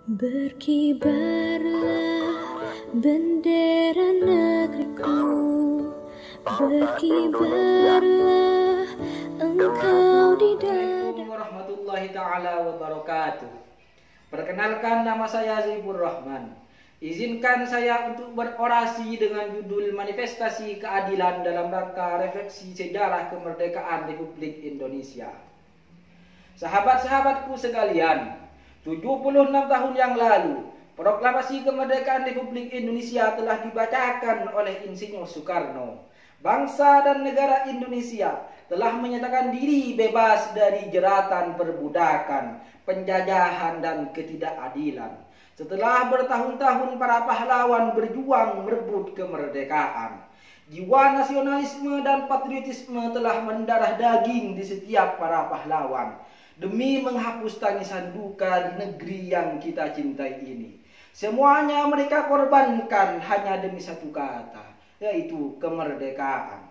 Berkibarlah bendera negeriku, berkibarlah engkau di dada. Assalamualaikum warahmatullahi ta'ala wabarakatuh. Perkenalkan, nama saya Zibur Rahman. Izinkan saya untuk berorasi dengan judul Manifestasi Keadilan dalam rangka refleksi sejarah kemerdekaan Republik Indonesia. Sahabat-sahabatku sekalian, 76 tahun yang lalu, Proklamasi Kemerdekaan Republik Indonesia telah dibacakan oleh Insinyur Soekarno. Bangsa dan negara Indonesia telah menyatakan diri bebas dari jeratan perbudakan, penjajahan, dan ketidakadilan. Setelah bertahun-tahun para pahlawan berjuang merebut kemerdekaan, jiwa nasionalisme dan patriotisme telah mendarah daging di setiap para pahlawan demi menghapus tangisan duka di negeri yang kita cintai ini. Semuanya mereka korbankan hanya demi satu kata, yaitu kemerdekaan.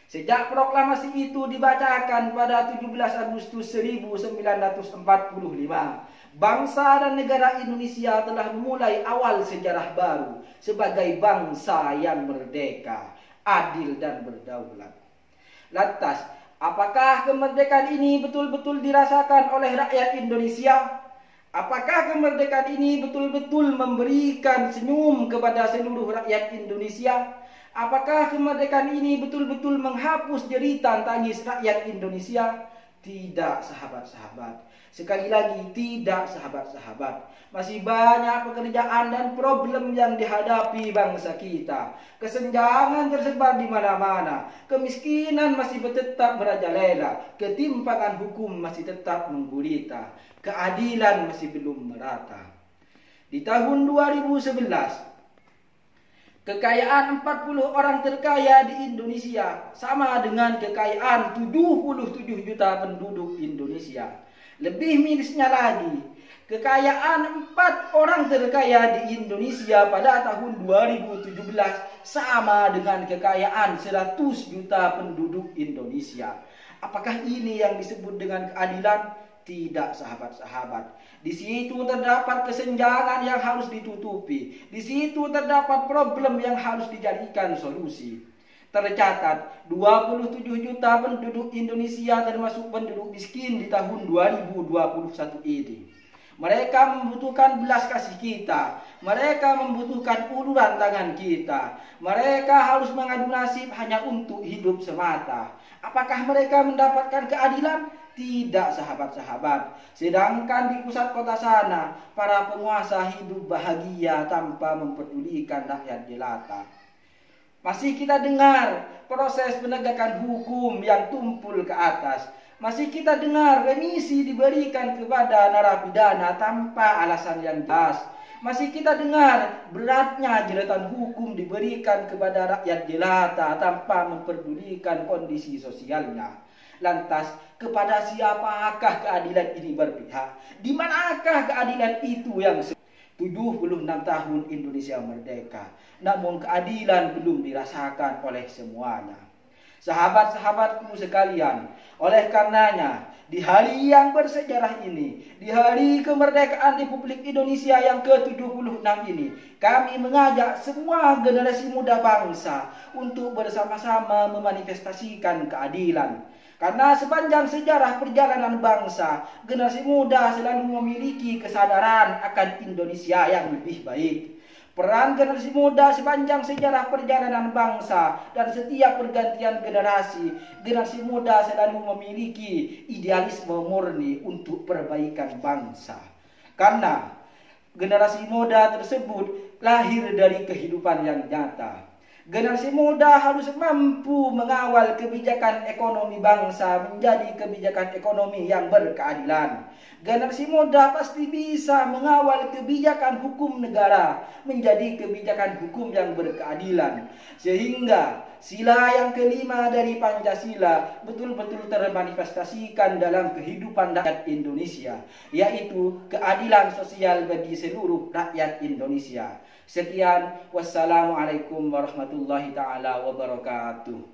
Sejak proklamasi itu dibacakan pada 17 Agustus 1945, bangsa dan negara Indonesia telah memulai awal sejarah baru sebagai bangsa yang merdeka, adil, dan berdaulat. Lantas, apakah kemerdekaan ini betul-betul dirasakan oleh rakyat Indonesia? Apakah kemerdekaan ini betul-betul memberikan senyum kepada seluruh rakyat Indonesia? Apakah kemerdekaan ini betul-betul menghapus jeritan tangis rakyat Indonesia? Tidak, sahabat-sahabat. Sekali lagi, tidak, sahabat-sahabat. Masih banyak pekerjaan dan problem yang dihadapi bangsa kita. Kesenjangan tersebar di mana-mana. Kemiskinan masih tetap merajalela. Ketimpangan hukum masih tetap menggulita. Keadilan masih belum merata. Di tahun 2011, kekayaan 40 orang terkaya di Indonesia sama dengan kekayaan 77 juta penduduk Indonesia. Lebih mirisnya lagi, kekayaan 4 orang terkaya di Indonesia pada tahun 2017 sama dengan kekayaan 100 juta penduduk Indonesia. Apakah ini yang disebut dengan keadilan? Tidak, sahabat-sahabat. Di situ terdapat kesenjangan yang harus ditutupi. Di situ terdapat problem yang harus dijadikan solusi. Tercatat 27 juta penduduk Indonesia termasuk penduduk miskin di tahun 2021 ini. Mereka membutuhkan belas kasih kita. Mereka membutuhkan uluran tangan kita. Mereka harus mengadu nasib hanya untuk hidup semata. Apakah mereka mendapatkan keadilan? Tidak, sahabat-sahabat. Sedangkan di pusat kota sana, para penguasa hidup bahagia tanpa mempedulikan rakyat jelata. Masih kita dengar proses penegakan hukum yang tumpul ke atas. Masih kita dengar remisi diberikan kepada narapidana tanpa alasan yang jelas. Masih kita dengar beratnya jeratan hukum diberikan kepada rakyat jelata tanpa memperdulikan kondisi sosialnya. Lantas, kepada siapakah keadilan ini berpihak? Di manakah keadilan itu yang 76 tahun Indonesia merdeka, namun keadilan belum dirasakan oleh semuanya. Sahabat-sahabatku sekalian, oleh karenanya, di hari yang bersejarah ini, di hari kemerdekaan Republik Indonesia yang ke-76 ini, kami mengajak semua generasi muda bangsa untuk bersama-sama memanifestasikan keadilan. Karena sepanjang sejarah perjalanan bangsa, generasi muda selalu memiliki kesadaran akan Indonesia yang lebih baik. Peran generasi muda sepanjang sejarah perjalanan bangsa dan setiap pergantian generasi muda selalu memiliki idealisme murni untuk perbaikan bangsa. Karena generasi muda tersebut lahir dari kehidupan yang nyata. Generasi muda harus mampu mengawal kebijakan ekonomi bangsa menjadi kebijakan ekonomi yang berkeadilan. Generasi muda pasti bisa mengawal kebijakan hukum negara menjadi kebijakan hukum yang berkeadilan. Sehingga sila yang kelima dari Pancasila betul-betul termanifestasikan dalam kehidupan rakyat Indonesia, yaitu keadilan sosial bagi seluruh rakyat Indonesia. Sekian, wassalamualaikum warahmatullahi ta'ala wabarakatuh.